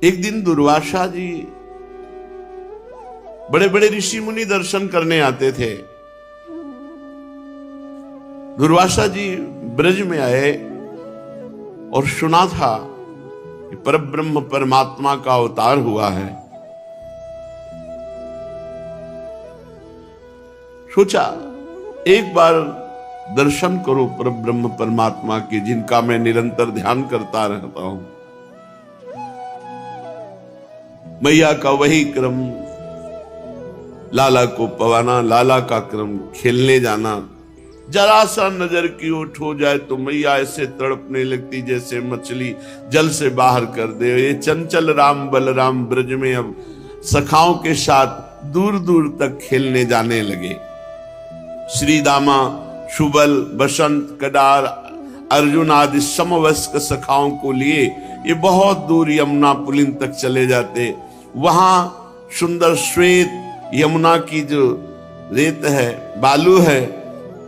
एक दिन दुर्वासा जी बड़े बड़े ऋषि मुनि दर्शन करने आते थे। दुर्वासा जी ब्रज में आए और सुना था कि परब्रह्म परमात्मा का अवतार हुआ है। सोचा एक बार दर्शन करो परब्रह्म परमात्मा के, जिनका मैं निरंतर ध्यान करता रहता हूं। मैया का वही क्रम, लाला को पवाना, लाला का क्रम खेलने जाना। जरा सा नजर की ओट हो जाए तो मैया ऐसे तड़पने लगती जैसे मछली जल से बाहर कर दे। ये चंचल राम बलराम ब्रज में अब सखाओं के साथ दूर दूर तक खेलने जाने लगे। श्री दामा, शुबल, बसंत, कडार, अर्जुन आदि समवयस्क सखाओं को लिए ये बहुत दूर यमुना पुलिन तक चले जाते। वहां सुंदर श्वेत यमुना की जो रेत है, बालू है,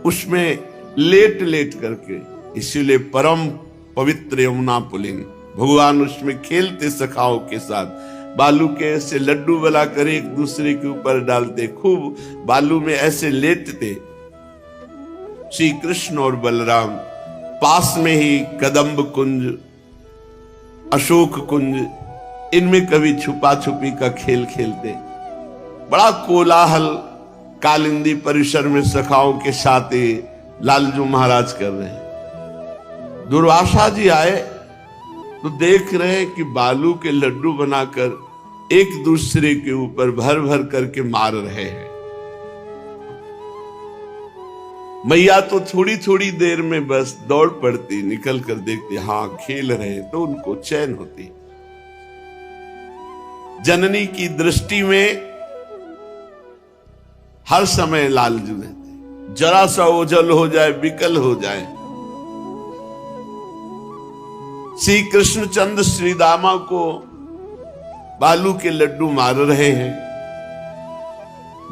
उसमें लेट लेट करके, इसीलिए परम पवित्र यमुना पुलिन, भगवान उसमें खेलते सखाओं के साथ। बालू के ऐसे लड्डू बनाकर एक दूसरे के ऊपर डालते, खूब बालू में ऐसे लेटते। श्री कृष्ण और बलराम पास में ही कदम्ब कुंज, अशोक कुंज, इनमें कभी छुपा छुपी का खेल खेलते। बड़ा कोलाहल कालिंदी परिसर में सखाओं के साथ लालजू महाराज कर रहे हैं। दुर्वासा जी आए तो देख रहे हैं कि बालू के लड्डू बनाकर एक दूसरे के ऊपर भर भर करके मार रहे हैं। मैया तो थोड़ी थोड़ी देर में बस दौड़ पड़ती, निकल कर देखती, हाँ खेल रहे, तो उनको चैन होती। जननी की दृष्टि में हर समय लालजू रहते, जरा सा ओझल हो जाए, विकल हो जाए। श्री कृष्णचंद्र श्री दामा को बालू के लड्डू मार रहे हैं।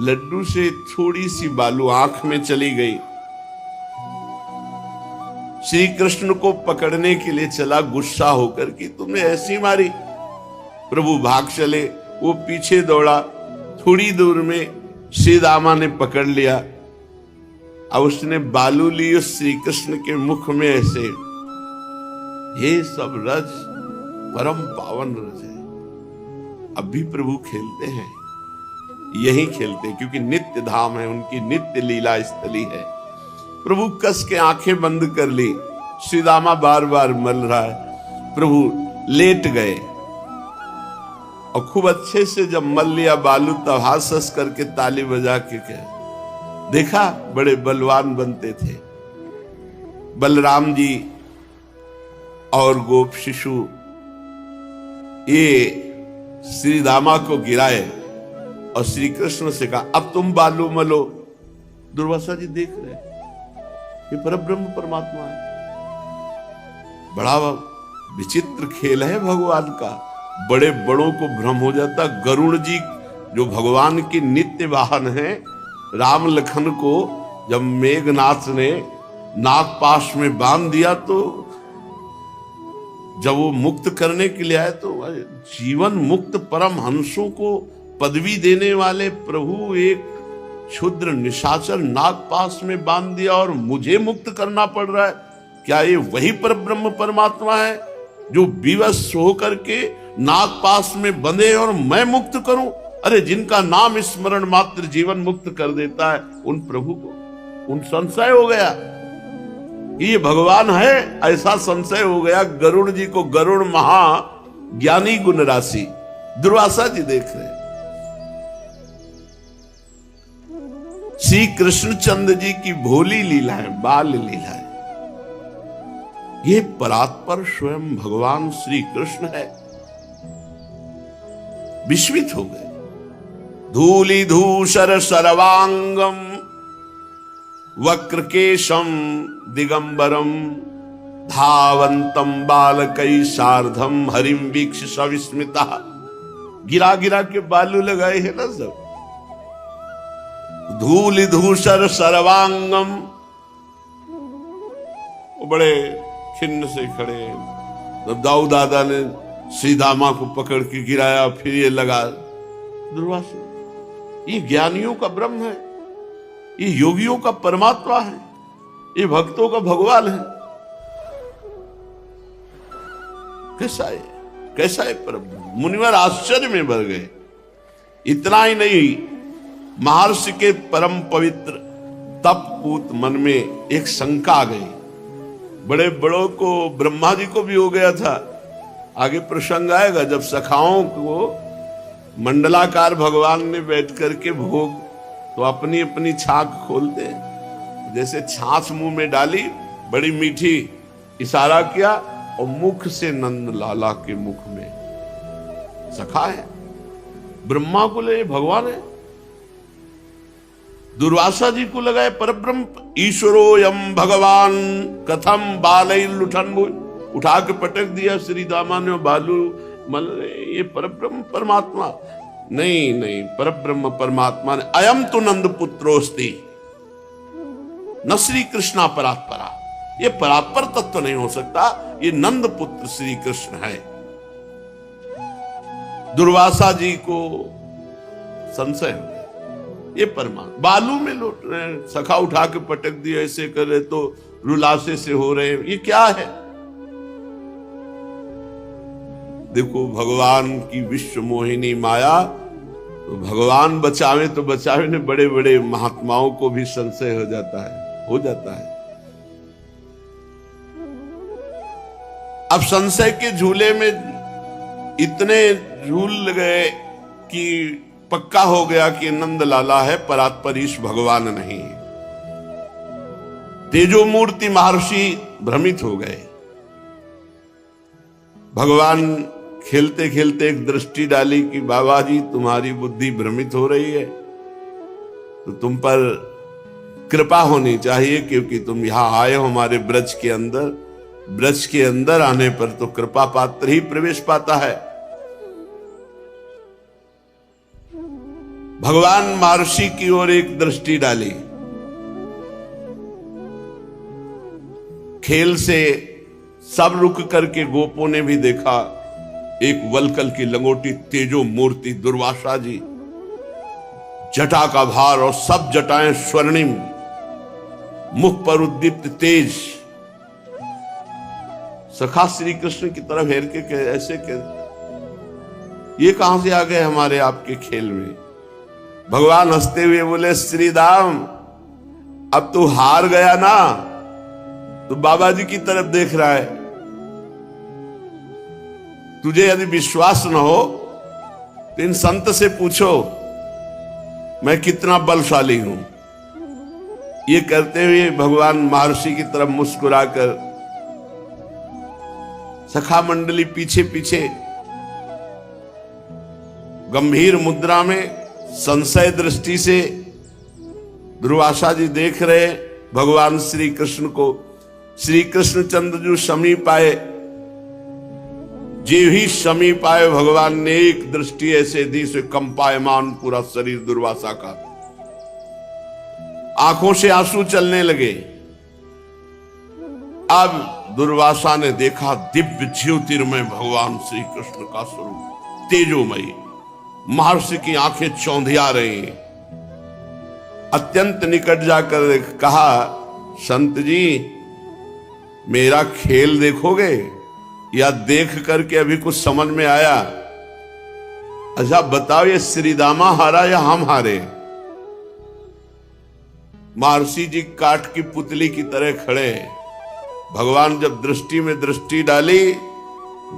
लड्डू से थोड़ी सी बालू आंख में चली गई। श्री कृष्ण को पकड़ने के लिए चला, गुस्सा होकर कि तुमने ऐसी मारी। प्रभु भाग चले, वो पीछे दौड़ा। थोड़ी दूर में श्री दामा ने पकड़ लिया। अब उसने बालू ली उस श्री कृष्ण के मुख में ऐसे। ये सब रज परम पावन रज है। अब भी प्रभु खेलते हैं, यही खेलते, क्योंकि नित्य धाम है, उनकी नित्य लीला स्थली है। प्रभु कस के आंखें बंद कर ली। श्री दामा बार बार मल रहा है। प्रभु लेट गए और खूब अच्छे से जब मल लिया बालू, तब हाथ हंस करके ताली बजा के कहे, देखा बड़े बलवान बनते थे। बलराम जी और गोप शिशु ये श्री दामा को गिराए और श्री कृष्ण से कहा, अब तुम बालू मलो। दुर्वासा जी देख रहे, ये परब्रह्म परमात्मा है। बड़ा विचित्र खेल है भगवान का। बड़े बड़ों को भ्रम हो जाता। गरुड़ जी जो भगवान के नित्य वाहन हैं, राम लखन को जब मेघनाथ ने नागपाश में बांध दिया, तो जब वो मुक्त करने के लिए आए, तो जीवन मुक्त परम हंसों को पदवी देने वाले प्रभु एक क्षुद्र निशाचर नागपाश में बांध दिया और मुझे मुक्त करना पड़ रहा है। क्या ये वही परब्रह्म परमात्मा है जो विवश होकर के नागपाश में बंधे और मैं मुक्त करूं? अरे जिनका नाम स्मरण मात्र जीवन मुक्त कर देता है, उन प्रभु को उन संशय हो गया कि ये भगवान है, ऐसा संशय हो गया। गरुड़ जी को गरुड़ महा ज्ञानी गुण राशि। दुर्वासा जी देख रहे, श्री कृष्णचंद्र जी की भोली लीला है, बाल लीला है। ये परात्पर स्वयं भगवान श्री कृष्ण है। विस्मित हो गए। धूलि धूसर सर्वांगम वक्रकेशम दिगंबरम धावंतम बालकै सार्धम हरिम वीक्ष सविस्मिता। गिरा गिरा के बालू लगाए हैं ना सब। धूलि धूसर सर्वांगम, वो बड़े खिन्न से खड़े। जब दाऊ दादा ने श्री दामा को पकड़ के गिराया, फिर ये लगा। दुर्वासा, ये ज्ञानियों का ब्रह्म है, ये योगियों का परमात्मा है, ये भक्तों का भगवान है। कैसा है परब्रह्म? मुनिवर आश्चर्य में भर गए। इतना ही नहीं, महर्षि के परम पवित्र तपपूत मन में एक शंका आ गई। बड़े बड़ों को, ब्रह्मा जी को भी हो गया था। आगे प्रसंग आएगा जब सखाओं को मंडलाकार भगवान ने बैठ करके भोग, तो अपनी अपनी छाछ खोलते, जैसे छाछ मुंह में डाली, बड़ी मीठी, इशारा किया और मुख से नंद लाला के मुख में। सखा है, ब्रह्मा को ले भगवान है। दुर्वासा जी को लगाए परब्रह्म। ईश्वरो यम भगवान कथम बालई लुठन, उठा के पटक दिया श्री दामा ने। बालू मल, ये परब्रह्म परमात्मा नहीं, परब्रह्म परमात्मा ने अयम तो नंद पुत्रोस्ति न श्री कृष्णा परात्परा। ये परात्पर तत्व नहीं हो सकता, ये नंद पुत्र श्री कृष्ण है। दुर्वासा जी को संशय हो, ये परमात्मा बालू में लौट रहे हैं। सखा उठा के पटक दिया, ऐसे कर रहे तो रुलासे से हो रहे हैं, ये क्या है? देखो भगवान की विश्व मोहिनी माया, तो भगवान बचावे तो बचावे ने, बड़े बड़े महात्माओं को भी संशय हो जाता है। अब संशय के झूले में इतने झूल गए कि पक्का हो गया कि नंद लाला है, परात्परीश भगवान नहीं। तेजो मूर्ति महर्षि भ्रमित हो गए। भगवान खेलते खेलते एक दृष्टि डाली कि बाबा जी तुम्हारी बुद्धि भ्रमित हो रही है, तो तुम पर कृपा होनी चाहिए, क्योंकि तुम यहां आए हो हमारे ब्रज के अंदर। ब्रज के अंदर आने पर तो कृपा पात्र ही प्रवेश पाता है। भगवान महर्षि की ओर एक दृष्टि डाली। खेल से सब रुक करके गोपों ने भी देखा, एक वलकल की लंगोटी तेजो मूर्ति दुर्वासा जी, जटा का भार और सब जटाएं स्वर्णिम, मुख पर उद्दीप्त तेज। सखा श्री कृष्ण की तरफ हेर के ऐसे ये कहां से आ गए हमारे आपके खेल में? भगवान हंसते हुए बोले, श्री दाम अब तू हार गया ना, तो बाबा जी की तरफ देख रहा है। तुझे यदि विश्वास न हो तो इन संत से पूछो मैं कितना बलशाली हूं। ये करते हुए भगवान महर्षि की तरफ मुस्कुराकर, सखा मंडली पीछे पीछे गंभीर मुद्रा में संशय दृष्टि से दुर्वासा जी देख रहे भगवान श्री कृष्ण को। श्री कृष्ण चंद्र जो समीप आए, जे ही समीप आए, भगवान ने एक दृष्टि ऐसे दी से कंपायमान पूरा शरीर दुर्वासा का, आंखों से आंसू चलने लगे। अब दुर्वासा ने देखा दिव्य ज्योतिर्मय भगवान श्री कृष्ण का स्वरूप, तेजोमयी। महर्षि की आंखें चौंधिया रही। अत्यंत निकट जाकर कहा, संत जी मेरा खेल देखोगे या देख करके अभी कुछ समझ में आया? अच्छा बताओ, ये श्रीदामा हारा या हम हारे? महर्षि जी काठ की पुतली की तरह खड़े। भगवान जब दृष्टि में दृष्टि डाली,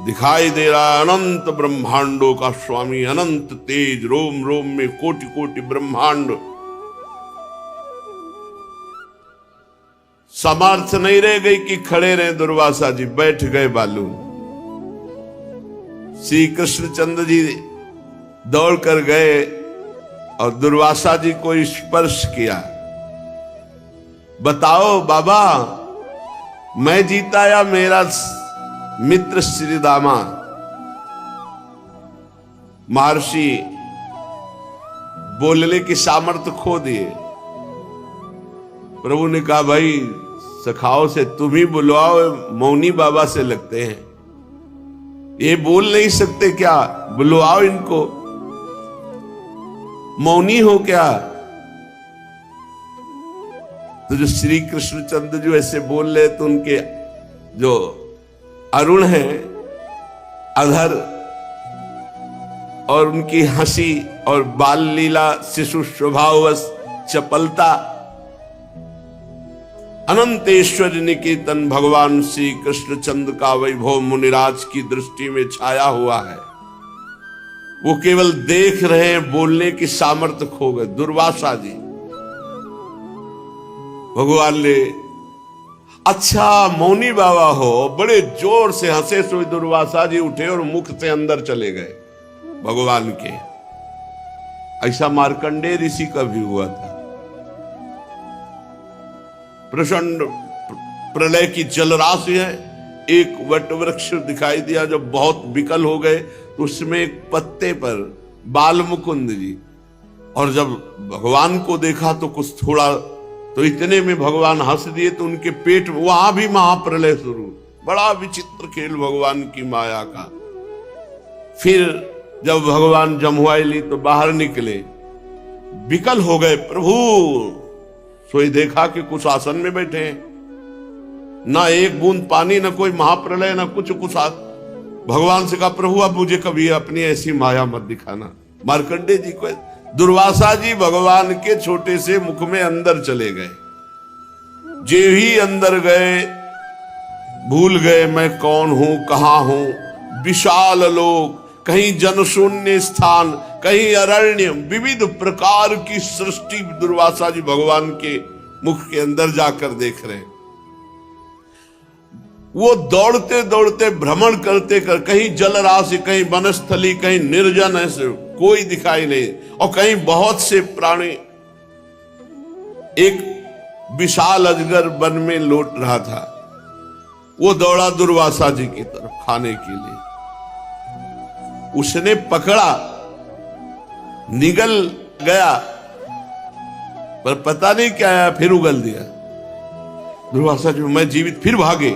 दिखाई दे रहा अनंत ब्रह्मांडों का स्वामी, अनंत तेज, रोम रोम में कोटि कोटि ब्रह्मांड। समर्थ नहीं रह गई कि खड़े रहे दुर्वासा जी, बैठ गए बालू। श्री कृष्णचंद्र जी दौड़ कर गए और दुर्वासा जी को स्पर्श किया। बताओ बाबा, मैं जीता या मेरा मित्र श्रीदामा? महर्षि बोलने की सामर्थ्य खो दिए। प्रभु ने कहा, भाई सखाओ से तुम ही बुलवाओ, मौनी बाबा से लगते हैं। ये बोल नहीं सकते क्या? बुलवाओ इनको, मौनी हो क्या? तो जो श्री कृष्णचंद्र जो ऐसे बोल रहे तो उनके जो अरुण है अधर और उनकी हंसी और बाल लीला शिशु स्वभाववश चपलता, अनंतेश्वर निकेतन भगवान श्री कृष्णचंद्र का वैभव मुनिराज की दृष्टि में छाया हुआ है। वो केवल देख रहे हैं, बोलने की सामर्थ्य खो गए। दुर्वासा जी, भगवान ने अच्छा मौनी बाबा हो, बड़े जोर से हंसे। सो दुर्वासा जी उठे और मुख से अंदर चले गए भगवान के। ऐसा मार्कंडेय ऋषि का भी हुआ था। प्रचंड प्रलय की जलराशि है, एक वट वृक्ष दिखाई दिया जो बहुत विकल हो गए। तो उसमें एक पत्ते पर बाल मुकुंद जी, और जब भगवान को देखा तो कुछ थोड़ा, तो इतने में भगवान हंस दिए तो उनके पेट में वहां भी महाप्रलय शुरू। बड़ा विचित्र खेल भगवान की माया का। फिर जब भगवान जमुआई ली तो बाहर निकले, विकल हो गए प्रभु। सोई देखा कि कुछ आसन में बैठे हैं, ना एक बूंद पानी, ना कोई महाप्रलय, ना कुछ। भगवान से कहा प्रभु अब मुझे कभी अपनी ऐसी माया मत दिखाना। मार्कंडेय जी को, दुर्वासा जी भगवान के छोटे से मुख में अंदर चले गए। जे ही अंदर गए भूल गए मैं कौन हूं, कहां हूं। विशाल लोक, कहीं जनशून्य स्थान, कहीं अरण्य, विविध प्रकार की सृष्टि दुर्वासा जी भगवान के मुख के अंदर जाकर देख रहे हैं। वो दौड़ते दौड़ते भ्रमण करते कर, कहीं जलराशि, कहीं वनस्थली, कहीं निर्जन, ऐसे कोई दिखाई नहीं, और कहीं बहुत से प्राणी। एक विशाल अजगर वन में लौट रहा था, वो दौड़ा दुर्वासा जी की तरफ खाने के लिए। उसने पकड़ा, निगल गया, पर पता नहीं क्या आया, फिर उगल दिया। दुर्वासा जी मैं जीवित, फिर भागे।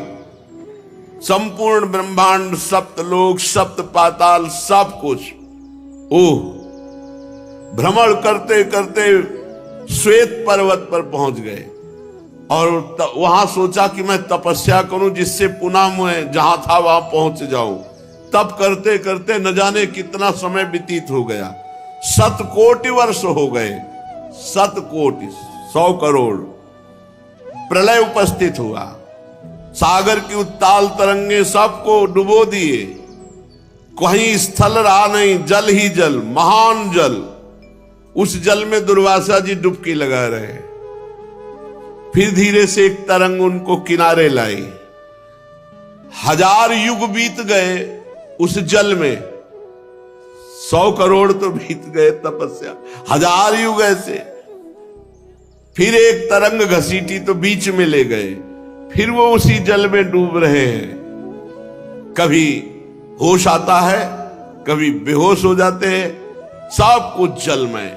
संपूर्ण ब्रह्मांड, सप्त लोक, सप्त पाताल, सब कुछ। ओह, भ्रमण करते करते श्वेत पर्वत पर पहुंच गए, और वहां सोचा कि मैं तपस्या करूं जिससे पुनः मैं जहां था वहां पहुंच जाऊं। तप करते करते न जाने कितना समय व्यतीत हो गया। 7 कोटि वर्ष हो गए, 7 कोटि, 100 करोड़। प्रलय उपस्थित हुआ, सागर की उत्ताल तरंगे सबको डुबो दिए। कहीं स्थल रहा नहीं, जल ही जल, महान जल। उस जल में दुर्वासा जी डुबकी लगा रहे। फिर धीरे से एक तरंग उनको किनारे लाई। 1000 युग बीत गए उस जल में। 100 करोड़ तो बीत गए तपस्या, 1000 युग ऐसे। फिर एक तरंग घसीटी तो बीच में ले गए, फिर वो उसी जल में डूब रहे हैं। कभी होश आता है, कभी बेहोश हो जाते हैं, सब कुछ जल में।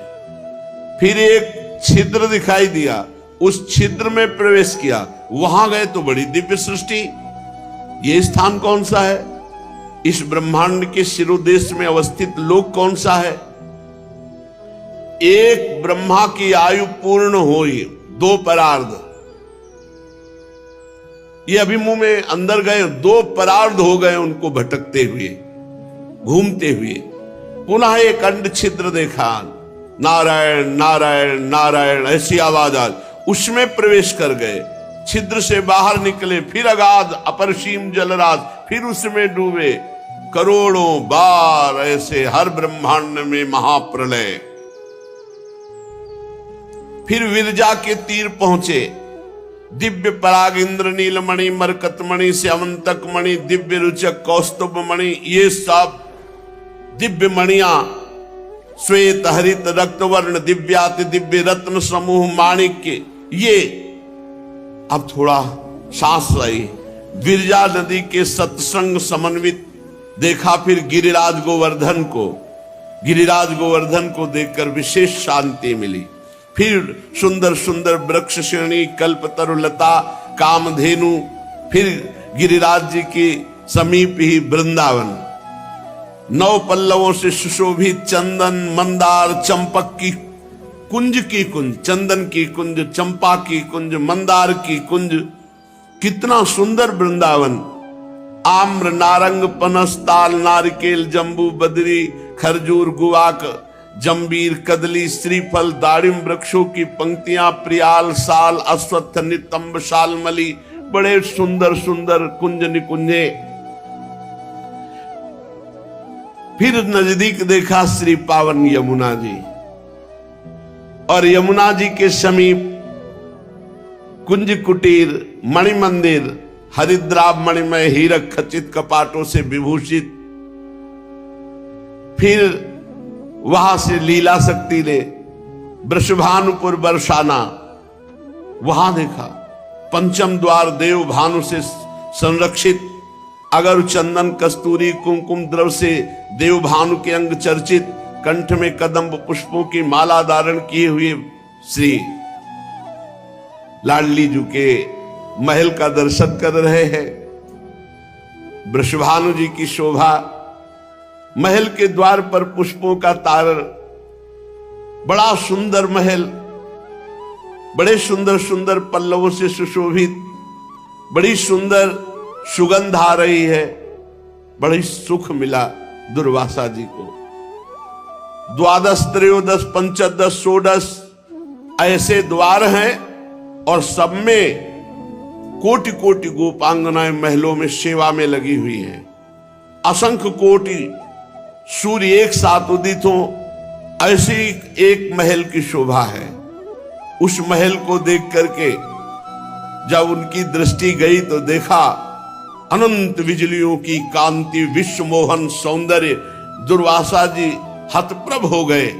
फिर एक छिद्र दिखाई दिया, उस छिद्र में प्रवेश किया, वहां गए तो बड़ी दिव्य सृष्टि। ये स्थान कौन सा है? इस ब्रह्मांड के शिरोदेश में अवस्थित लोक कौन सा है? एक ब्रह्मा की आयु पूर्ण हुई, 2 परार्ध। ये अभी मुंह में अंदर गए, 2 परार्ध हो गए उनको भटकते हुए, घूमते हुए। पुनः एक अंड छिद्र देखा, नारायण नारायण नारायण ऐसी आवाज आज, उसमें प्रवेश कर गए। छिद्र से बाहर निकले, फिर अगाध अपरसीम जलराज, फिर उसमें डूबे। करोड़ों बार ऐसे हर ब्रह्मांड में महाप्रलय। फिर विरजा के तीर पहुंचे। दिव्य पराग, इंद्र नीलमणि, मरकतमणि, श्यामंतक मणि, दिव्य रुचक कौस्तुभ मणि, ये सब दिव्य मणियां, श्वेत हरित रक्तवर्ण दिव्याति दिव्य रत्न समूह माणिक्य। ये अब थोड़ा सांस आई। विरजा नदी के सत्संग समन्वित देखा। फिर गिरिराज गोवर्धन को, गिरिराज गोवर्धन को देखकर विशेष शांति मिली। फिर सुंदर सुंदर वृक्ष श्रेणी, कल्पतरु लता, कामधेनु। फिर गिरिराज जी के समीप ही वृंदावन, 9 पल्लवों से सुशोभित चंदन मंदार चंपक की कुंज चंदन की कुंज, चंपा की कुंज, मंदार की कुंज, कितना सुंदर वृंदावन। आम्र नारंग पनस ताल नारिकेल जंबू बदरी खरजूर गुवाक जंबीर कदली श्रीफल दाड़िम वृक्षों की पंक्तियां, प्रियाल साल अश्वत्थ नितंब शालमली, बड़े सुंदर सुंदर कुंज निकुंजे। फिर नजदीक देखा श्री पावन यमुना जी, और यमुना जी के समीप कुंज कुटीर मणि मंदिर हरिद्राभ मणिमय हीरक खचित कपाटों से विभूषित। फिर वहां से लीला शक्ति ने वृषभानुपुर बरसाना, वहां देखा पंचम द्वार देव भानु से संरक्षित, अगर चंदन कस्तूरी कुमकुम द्रव से देव भानु के अंग चर्चित, कंठ में कदम्ब पुष्पों की माला धारण किए हुए श्री लाडली जी के महल का दर्शन कर रहे हैं। वृषभानु जी की शोभा, महल के द्वार पर पुष्पों का तारण, बड़ा सुंदर महल, बड़े सुंदर सुंदर पल्लवों से सुशोभित, बड़ी सुंदर सुगंध आ रही है, बड़ी सुख मिला दुर्वासा जी को। 12 त्रयोदश पंचदश षोडश ऐसे द्वार हैं, और सब में कोटि कोटि गोपांगनाएं महलों में सेवा में लगी हुई हैं। असंख्य कोटि सूर्य एक साथ उदित हो, ऐसी एक महल की शोभा है। उस महल को देख करके जब उनकी दृष्टि गई तो देखा अनंत बिजलियों की कांति, विश्व मोहन सौंदर्य। दुर्वासा जी हतप्रभ हो गए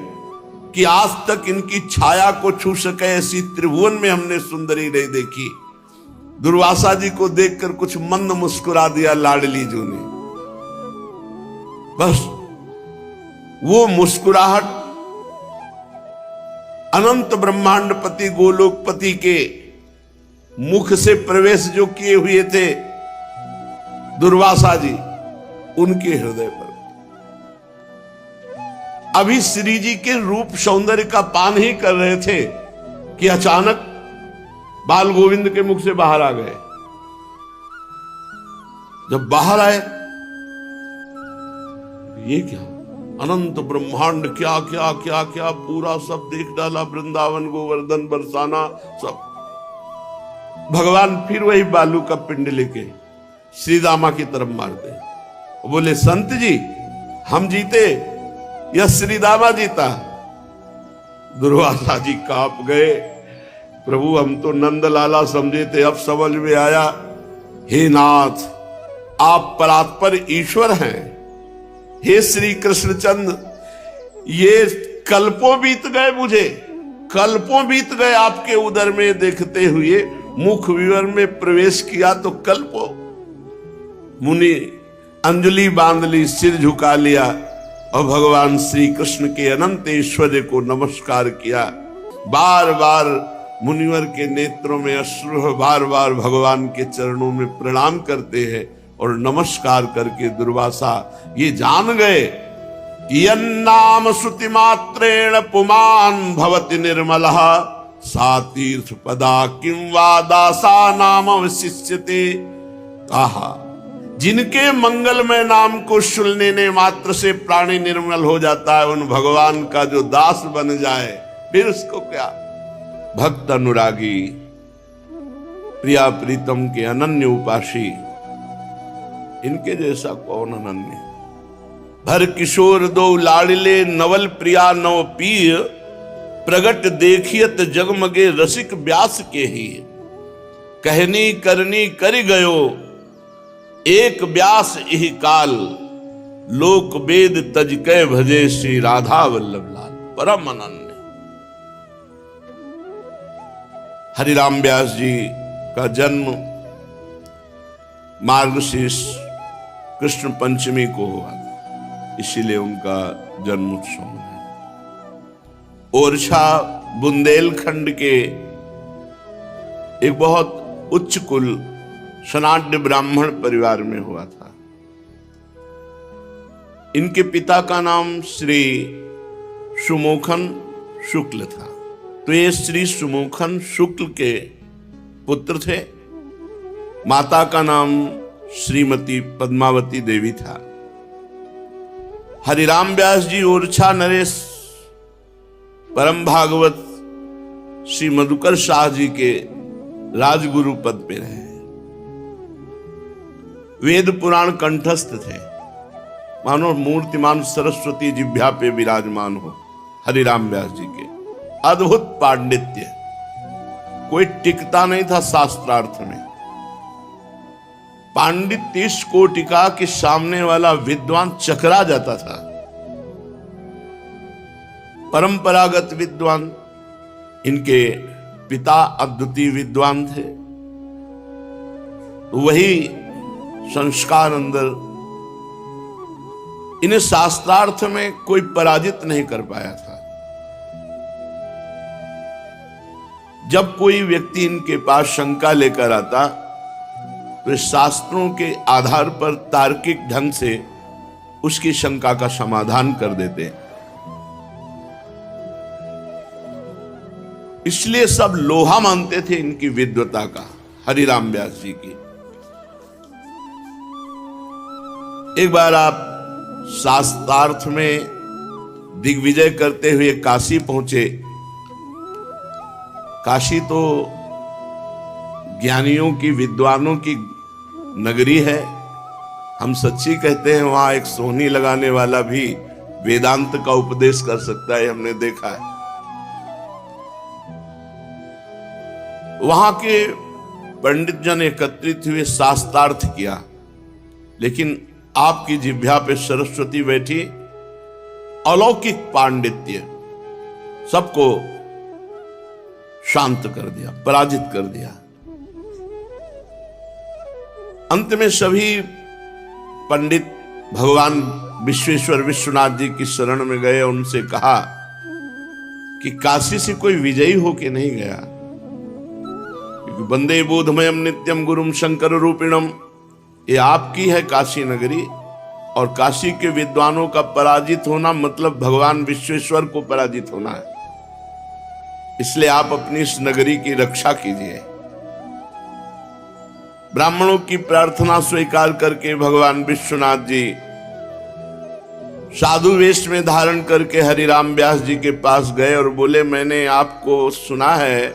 कि आज तक इनकी छाया को छू सके ऐसी त्रिभुवन में हमने सुंदरी नहीं देखी। दुर्वासा जी को देखकर कुछ मंद मुस्कुरा दिया लाडली जी ने। बस वो मुस्कुराहट अनंत ब्रह्मांडपति गोलोकपति के मुख से प्रवेश जो किए हुए थे दुर्वासा जी, उनके हृदय पर। अभी श्री जी के रूप सौंदर्य का पान ही कर रहे थे कि अचानक बाल गोविंद के मुख से बाहर आ गए। जब बाहर आए, ये क्या अनंत ब्रह्मांड, क्या क्या क्या क्या पूरा सब देख डाला, वृंदावन गोवर्धन बरसाना सब। भगवान फिर वही बालू का पिंड लेके श्री दामा की तरफ मारते, बोले संत जी हम जीते या श्री दामा जीता? दुर्वासा जी कांप गए, प्रभु हम तो नंदलाला समझे थे, अब समझ में आया हे नाथ आप परात्पर ईश्वर हैं। हे श्री कृष्णचंद, ये कल्पों बीत गए, मुझे कल्पों बीत गए आपके उदर में देखते हुए। मुख विवर में प्रवेश किया तो कल्पों। मुनि अंजलि बांध ली, सिर झुका लिया और भगवान श्री कृष्ण के अनंत ऐश्वर्य को नमस्कार किया। बार बार मुनिवर के नेत्रों में अश्रु, बार बार भगवान के चरणों में प्रणाम करते हैं और नमस्कार करके दुर्वासा ये जान गए कि यन्नाम श्रुति मात्रेण पुमान भवति निर्मलः सा तीर्थ पदा किं वा दासा नाम अवशिष्यते। कहा जिनके मंगलमय नाम को सुनने मात्र से प्राणी निर्मल हो जाता है, उन भगवान का जो दास बन जाए फिर उसको क्या। भक्त अनुरागी प्रिया प्रीतम के अनन्य उपासी, इनके जैसा कौन अनन्य। भर किशोर दो लाड़िले नवल प्रिया नव पीय, प्रगट देखियत जगमगे रसिक व्यास के ही। कहनी करनी करि गयो एक व्यास इहि काल, लोक वेद तज कै भजे श्री राधा वल्लभ लाल। परम अनन्य हरिराम व्यास जी का जन्म मार्गशीर्ष कृष्ण पंचमी को हुआ, इसीलिए उनका जन्म उत्सव है। ओरछा बुंदेलखंड के एक बहुत उच्च कुल सनाड्य ब्राह्मण परिवार में हुआ था। इनके पिता का नाम श्री सुमोखन शुक्ल था। तो ये श्री सुमोखन शुक्ल के पुत्र थे। माता का नाम श्रीमती पद्मावती देवी था। हरिराम व्यास जी ओरछा नरेश परम भागवत श्री मधुकर शाह जी के राजगुरु पद पे रहे। वेद पुराण कंठस्थ थे, मानो मूर्तिमान सरस्वती जिह्वा पे विराजमान हो। हरिराम व्यास जी के अद्भुत पांडित्य, कोई टिकता नहीं था शास्त्रार्थ में। पांडित्य इस कोटि का कि सामने वाला विद्वान चकरा जाता था। परंपरागत विद्वान, इनके पिता अद्वितीय विद्वान थे, वही संस्कार अंदर इन्हें शास्त्रार्थ में कोई पराजित नहीं कर पाया था। जब कोई व्यक्ति इनके पास शंका लेकर आता तो शास्त्रों के आधार पर तार्किक ढंग से उसकी शंका का समाधान कर देते। इसलिए सब लोहा मानते थे इनकी विद्वता का, हरिराम व्यास जी की। एक बार आप शास्त्रार्थ में दिग्विजय करते हुए काशी पहुंचे। काशी तो ज्ञानियों की, विद्वानों की नगरी है। हम सच्ची कहते हैं, वहां एक सोहनी लगाने वाला भी वेदांत का उपदेश कर सकता है, हमने देखा है। वहां के पंडित जन एकत्रित हुए, शास्त्रार्थ किया, लेकिन आपकी जिह्वा पे सरस्वती बैठी। अलौकिक पांडित्य सबको शांत कर दिया, पराजित कर दिया। अंत में सभी पंडित भगवान विश्वेश्वर विश्वनाथ जी की शरण में गए। उनसे कहा कि काशी से कोई विजयी होके नहीं गया, क्योंकि वंदे बोधमयम नित्यम गुरुम शंकर रूपिणम, ये आपकी है काशी नगरी, और काशी के विद्वानों का पराजित होना मतलब भगवान विश्वेश्वर को पराजित होना है। इसलिए आप अपनी इस नगरी की रक्षा कीजिए। ब्राह्मणों की प्रार्थना स्वीकार करके भगवान विश्वनाथ जी साधु वेश में धारण करके हरिराम व्यास जी के पास गए और बोले, मैंने आपको सुना है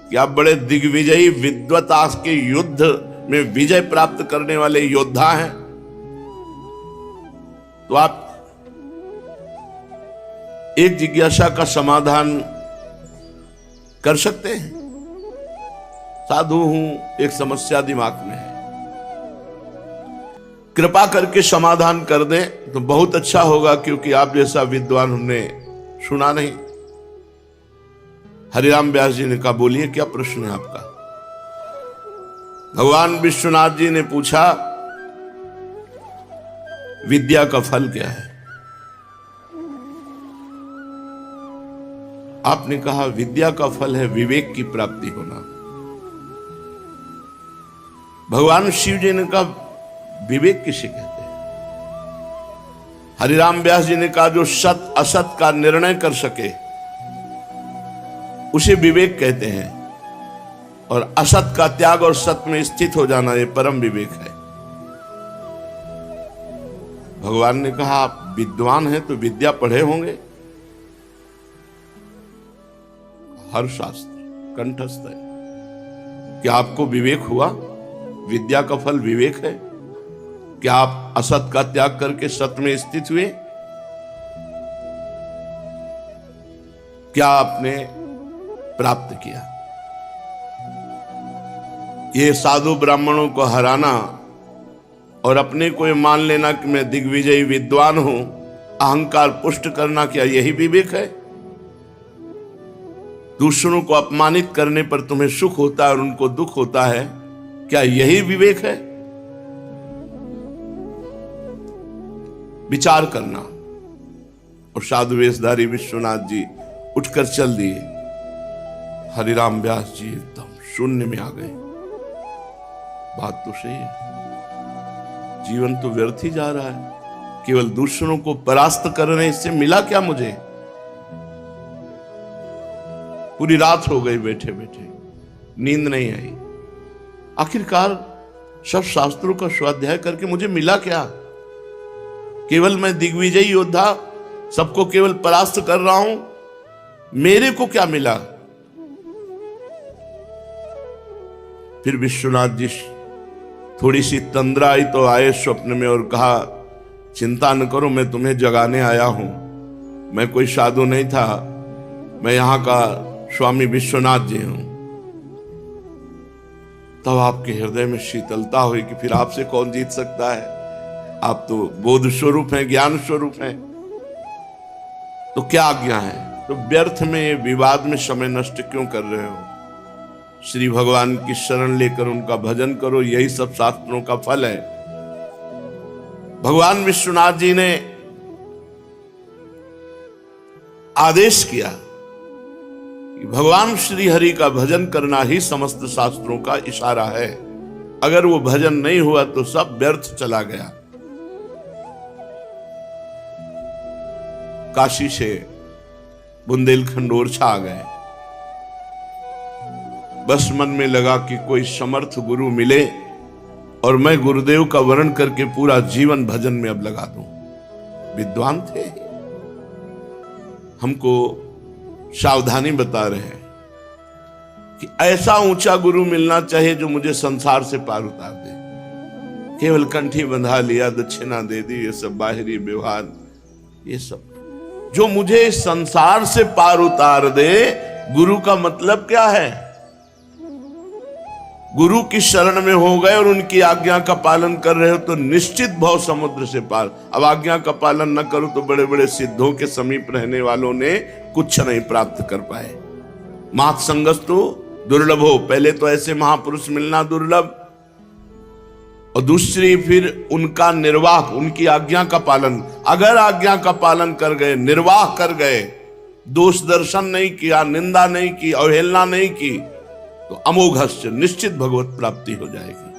कि आप बड़े दिग्विजयी, विद्वता के युद्ध में विजय प्राप्त करने वाले योद्धा हैं, तो आप एक जिज्ञासा का समाधान कर सकते हैं। साधु हूं, एक समस्या दिमाग में है, कृपा करके समाधान कर दें तो बहुत अच्छा होगा, क्योंकि आप जैसा विद्वान हमने सुना नहीं। हरिराम व्यास जी ने कहा, बोलिए क्या प्रश्न है आपका। भगवान विश्वनाथ जी ने पूछा, विद्या का फल क्या है। आपने कहा, विद्या का फल है विवेक की प्राप्ति होना। भगवान शिव जी ने कहा, विवेक किसे कहते हैं। हरिराम व्यास जी ने कहा, जो सत असत का निर्णय कर सके उसे विवेक कहते हैं, और असत का त्याग और सत में स्थित हो जाना, यह परम विवेक है। भगवान ने कहा, आप विद्वान हैं तो विद्या पढ़े होंगे। हर शास्त्र कंठस्थ है। क्या आपको विवेक हुआ? विद्या का फल विवेक है। क्या आप असत का त्याग करके सत में स्थित हुए? क्या आपने प्राप्त किया? ये साधु ब्राह्मणों को हराना और अपने को ये मान लेना कि मैं दिग्विजयी विद्वान हूं, अहंकार पुष्ट करना, क्या यही विवेक है? दूसरों को अपमानित करने पर तुम्हें सुख होता है और उनको दुख होता है, क्या यही विवेक है? विचार करना। और साधु वेशधारी विश्वनाथ जी उठकर चल दिए। हरिराम व्यास जी एकदम शून्य में आ गए। बात तो सही है, जीवन तो व्यर्थ ही जा रहा है, केवल दूसरों को परास्त करने, इससे मिला क्या मुझे? पूरी रात हो गई बैठे बैठे, नींद नहीं आई। आखिरकार सब शास्त्रों का स्वाध्याय करके मुझे मिला क्या? केवल मैं दिग्विजयी योद्धा सबको केवल परास्त कर रहा हूं, मेरे को क्या मिला? फिर विश्वनाथ जी थोड़ी सी तंद्रा आई तो आए स्वप्न में और कहा, चिंता न करो, मैं तुम्हें जगाने आया हूं। मैं कोई साधु नहीं था, मैं यहां का स्वामी विश्वनाथ जी हूं। तब आपके हृदय में शीतलता हुई कि फिर आपसे कौन जीत सकता है? आप तो बोध स्वरूप हैं, ज्ञान स्वरूप हैं। तो क्या आज्ञा है? तो व्यर्थ में विवाद में समय नष्ट क्यों कर रहे हो? श्री भगवान की शरण लेकर उनका भजन करो, यही सब शास्त्रों का फल है। भगवान विश्वनाथ जी ने आदेश किया कि भगवान श्री हरि का भजन करना ही समस्त शास्त्रों का इशारा है। अगर वो भजन नहीं हुआ तो सब व्यर्थ चला गया। काशी से बुंदेलखंड ओरछा आ गए। बस मन में लगा कि कोई समर्थ गुरु मिले और मैं गुरुदेव का वर्णन करके पूरा जीवन भजन में अब लगा दूं। विद्वान थे, हमको सावधानी बता रहे हैं कि ऐसा ऊंचा गुरु मिलना चाहिए जो मुझे संसार से पार उतार दे। केवल कंठी बंधा लिया, दक्षिणा दे दी, ये सब बाहरी व्यवहार, ये सब जो मुझे संसार से पार उतार दे। गुरु का मतलब क्या है? गुरु की शरण में हो गए और उनकी आज्ञा का पालन कर रहे हो तो निश्चित भव समुद्र से पार। अब आज्ञा का पालन न करो तो बड़े बड़े सिद्धों के समीप रहने वालों ने कुछ नहीं प्राप्त कर पाए। मात संगस्तु दुर्लभ हो, पहले तो ऐसे महापुरुष मिलना दुर्लभ, और दूसरी फिर उनका निर्वाह, उनकी आज्ञा का पालन। अगर आज्ञा का पालन कर गए, निर्वाह कर गए, दोष दर्शन नहीं किया, निंदा नहीं की, अवहेलना नहीं की, तो अमोघस्य निश्चित भगवत प्राप्ति हो जाएगी।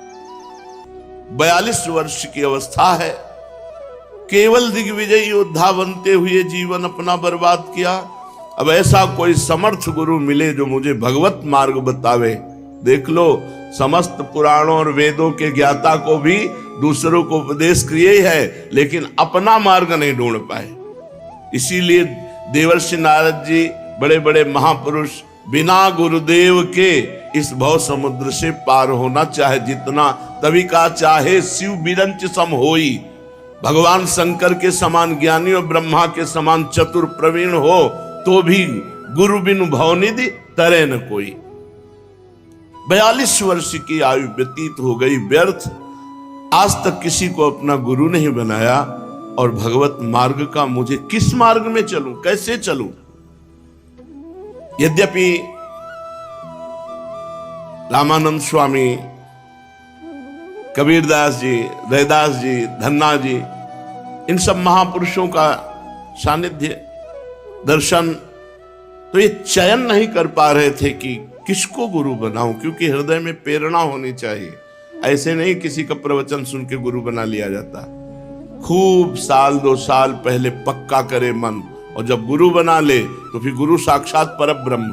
42 वर्ष की अवस्था है, केवल दिग्विजयी योद्धा बनते हुए जीवन अपना बर्बाद किया। अब ऐसा कोई समर्थ गुरु मिले जो मुझे भगवत मार्ग बतावे। देख लो, समस्त पुराणों और वेदों के ज्ञाता को भी दूसरों को उपदेश किए है, लेकिन अपना मार्ग नहीं ढूंढ पाए। इसीलिए देवर्षि नारद जी, बड़े बड़े महापुरुष, बिना गुरुदेव के इस भव समुद्र से पार होना चाहे जितना, तभी का चाहे शिव बिरंच सम होई। भगवान शंकर के समान ज्ञानी और ब्रह्मा के समान चतुर प्रवीण हो तो भी गुरु बिनु भवनिधि तरे न कोई। 42 वर्ष की आयु व्यतीत हो गई व्यर्थ। आज तक किसी को अपना गुरु नहीं बनाया, और भगवत मार्ग का मुझे किस मार्ग में चलूं, कैसे चलूं? यद्यपि रामानंद स्वामी, कबीरदास जी, रैदास जी, धन्ना जी, इन सब महापुरुषों का सानिध्य, दर्शन, तो ये चयन नहीं कर पा रहे थे कि किसको गुरु बनाऊं, क्योंकि हृदय में प्रेरणा होनी चाहिए। ऐसे नहीं किसी का प्रवचन सुन के गुरु बना लिया जाता। खूब साल 2 साल पहले पक्का करे मन, और जब गुरु बना ले तो फिर गुरु साक्षात परब्रह्म,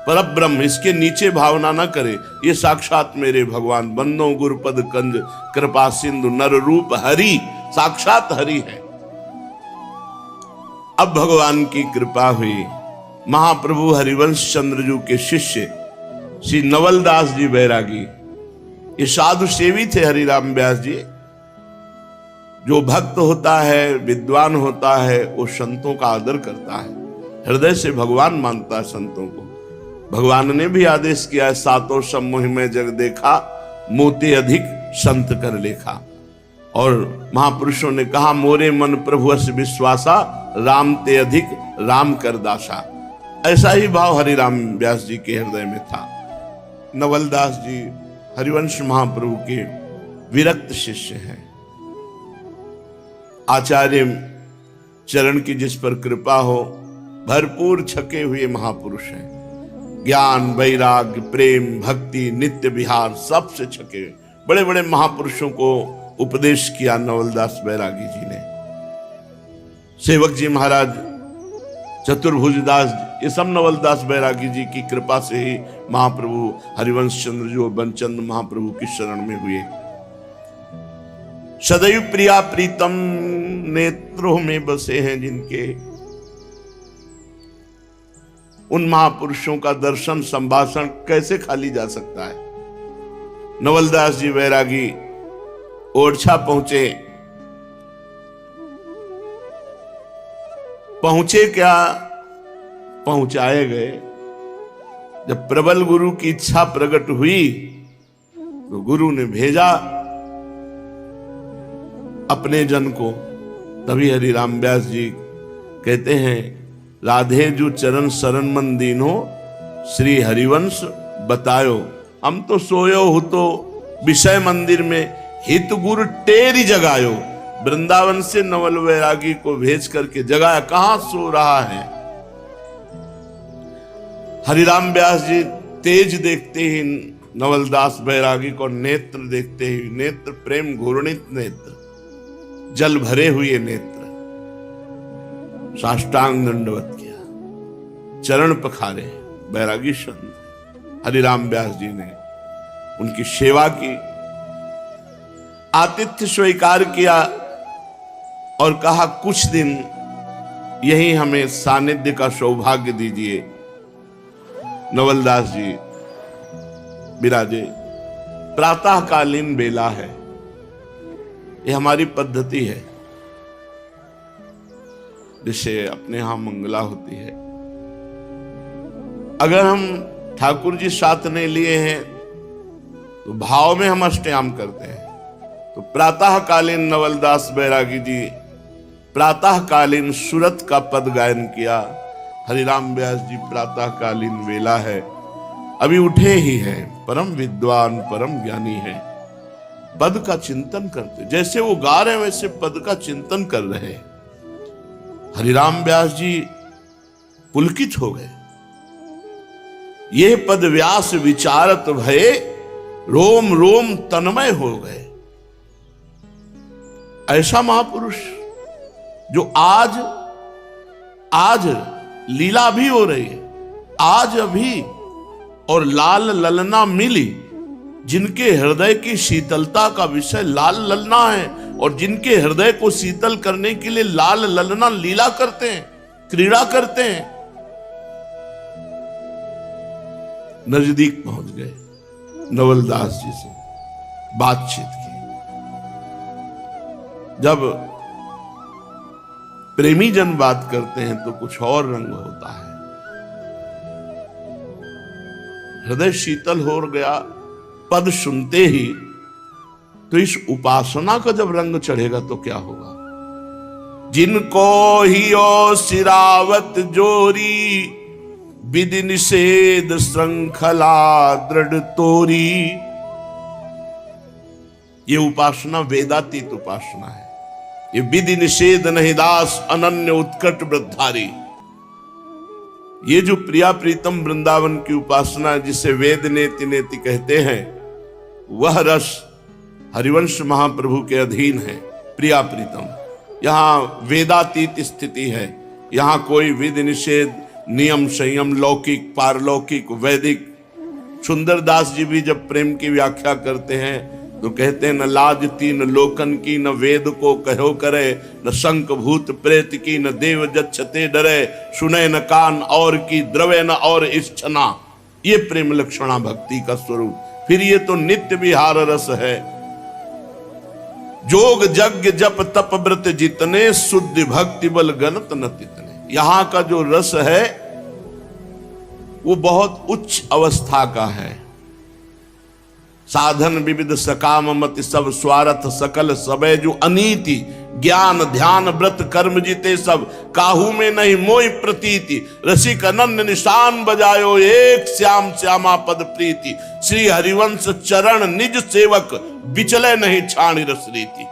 परब्रह्म, इसके नीचे भावना ना करे। ये साक्षात मेरे भगवान, बंदो गुरुपद कंज कृपा सिंधु नर रूप हरि, साक्षात हरि है। अब भगवान की कृपा हुई। महाप्रभु हरिवंश चंद्रजू के शिष्य श्री नवलदास जी बैरागी, ये साधु सेवी थे हरिराम व्यास जी। जो भक्त होता है, विद्वान होता है, वो संतों का आदर करता है, हृदय से भगवान मानता है संतों को। भगवान ने भी आदेश किया है, सातों समूह में जग देखा, मोते अधिक संत कर लेखा। और महापुरुषों ने कहा, मोरे मन प्रभु अस विश्वासा, राम ते अधिक राम कर दासा। ऐसा ही भाव हरिराम व्यास जी के हृदय में था। नवलदास जी हरिवंश महाप्रभु के विरक्त शिष्य हैं। आचार्य चरण की जिस पर कृपा हो, भरपूर छके हुए महापुरुष हैं। ज्ञान, वैराग्य, प्रेम, भक्ति, नित्य विहार, सबसे छके बड़े बड़े महापुरुषों को उपदेश किया नवलदास बैरागी जी ने। सेवक जी महाराज, चतुर्भुज दास, ये सब नवलदास बैरागी जी की कृपा से ही महाप्रभु हरिवंश चंद्र जो बनचंद महाप्रभु की शरण में हुए। सदैव प्रिया प्रीतम नेत्रों में बसे हैं जिनके, उन महापुरुषों का दर्शन संभाषण कैसे खाली जा सकता है। नवलदास जी बैरागी ओरछा पहुंचे क्या, पहुंचाए गए। जब प्रबल गुरु की इच्छा प्रकट हुई तो गुरु ने भेजा अपने जन को। तभी हरिराम व्यास जी कहते हैं, राधे जू चरण शरण मन दीनो, श्री हरिवंश बतायो। हम तो सोयो हो तो विषय मंदिर में, हित गुरु टेरी जगायो। वृंदावन से नवल बैरागी को भेज करके जगाया, कहां सो रहा है। हरिराम व्यास जी तेज देखते ही नवलदास बैरागी को, नेत्र देखते ही, नेत्र प्रेम घूर्णित नेत्र, जल भरे हुए नेत्र, साष्टांग दंडवत किया, चरण पखारे। बैरागी संत हरिराम व्यास जी ने उनकी सेवा की, आतिथ्य स्वीकार किया और कहा कुछ दिन यही हमें सानिध्य का सौभाग्य दीजिए। नवलदास जी विराजे। प्रातःकालीन बेला है, ये हमारी पद्धति है, जिससे अपने यहां मंगला होती है। अगर हम ठाकुर जी साथ नहीं लिए हैं तो भाव में हम अष्टयाम करते हैं। तो प्रातःकालीन नवलदास बैरागी जी प्रातःकालीन सूरत का पद गायन किया। हरिराम व्यास जी प्रातःकालीन वेला है, अभी उठे ही हैं, परम विद्वान परम ज्ञानी है, पद का चिंतन करते, जैसे वो गा रहे हैं वैसे पद का चिंतन कर रहे हैं। हरिराम व्यास जी पुलकित हो गए। ये पद व्यास विचारत भये, रोम रोम तन्मय हो गए। ऐसा महापुरुष जो आज लीला भी हो रही है, आज अभी और लाल ललना मिली, जिनके हृदय की शीतलता का विषय लाल ललना है, और जिनके हृदय को शीतल करने के लिए लाल ललना लीला करते हैं, क्रीड़ा करते हैं। नजदीक पहुंच गए, नवलदास जी से बातचीत की। जब प्रेमी जन बात करते हैं तो कुछ और रंग होता है, हृदय शीतल हो गया पद सुनते ही। तो इस उपासना का जब रंग चढ़ेगा तो क्या होगा। जिनको ही ओ सिरावत जोरी, विधि निषेध श्रृंखला दृढ़ तोरी। ये उपासना वेदातीत उपासना है। ये विधि निषेध नहीं दास, अनन्य उत्कट वृद्धारी। ये जो प्रिया प्रीतम वृंदावन की उपासना जिसे वेद नेति नेति कहते हैं, वह रस हरिवंश महाप्रभु के अधीन है। प्रिया प्रीतम यहां वेदातीत स्थिति है, यहां कोई विधि निषेध नियम संयम लौकिक पारलौकिक वैदिक। सुंदरदास जी भी जब प्रेम की व्याख्या करते हैं तो कहते हैं, न लाज तीन लोकन की, न वेद को कहो करे, न शंख भूत प्रेत की, न देव जच्छते डरे, सुने न कान और की, द्रवे न और इच्छना। ये प्रेम लक्षणा भक्ति का स्वरूप। फिर ये तो नित्य विहार रस है। जोग यज्ञ जप तप व्रत जितने, शुद्ध भक्ति बल गणत न तितने। यहां का जो रस है वो बहुत उच्च अवस्था का है। साधन विविध सकाम मति सब स्वार्थ सकल सबे, जो अनीति ज्ञान ध्यान व्रत कर्म जीते सब, काहू में नहीं मोई प्रतीति। रसिक अनन्य निशान बजायो, एक श्याम श्यामा पद प्रीति। श्री हरिवंश चरण निज सेवक, बिचले नहीं छाणी रस रीति।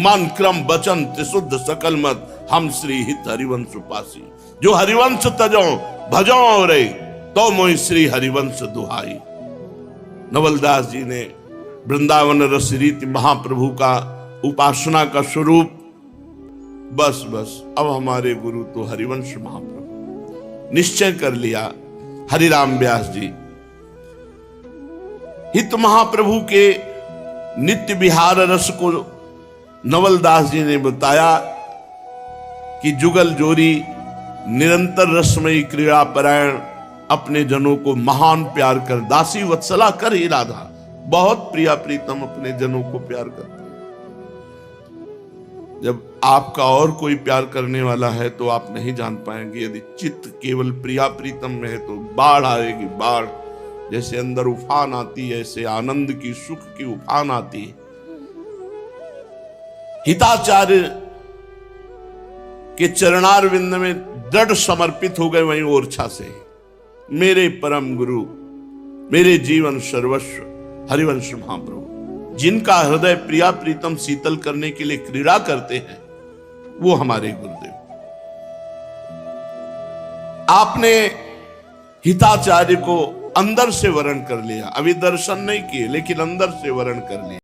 मन क्रम वचन त्रिशुद्ध सकल मत, हम श्री हित हरिवंश उपासी। जो हरिवंश तजो भजो रे, तो मोहि श्री हरिवंश दुहाई। नवलदास जी ने वृंदावन रस रीति महाप्रभु का उपासना का स्वरूप बस बस अब हमारे गुरु तो हरिवंश महाप्रभु। निश्चय कर लिया हरिराम व्यास जी। हित महाप्रभु के नित्य विहार रस को नवलदास जी ने बताया कि जुगल जोरी निरंतर रसमयी क्रीड़ा परायण, अपने जनों को महान प्यार कर, दासी वत्सला कर ही राधा, बहुत प्रिया प्रीतम अपने जनों को प्यार करता है। जब आपका और कोई प्यार करने वाला है तो आप नहीं जान पाएंगे। यदि चित्त केवल प्रिया प्रीतम में है तो बाढ़ आएगी, बाढ़। जैसे अंदर उफान आती है, ऐसे आनंद की सुख की उफान आती है। हिताचार्य के चरणार विंद में दृढ़ समर्पित हो गए वहीं ओरछा से। मेरे परम गुरु, मेरे जीवन सर्वस्व हरिवंश महाप्रभु, जिनका हृदय प्रिया प्रीतम शीतल करने के लिए क्रीड़ा करते हैं, वो हमारे गुरुदेव। आपने हिताचार्य को अंदर से वरण कर लिया, अभी दर्शन नहीं किए लेकिन अंदर से वरण कर लिया।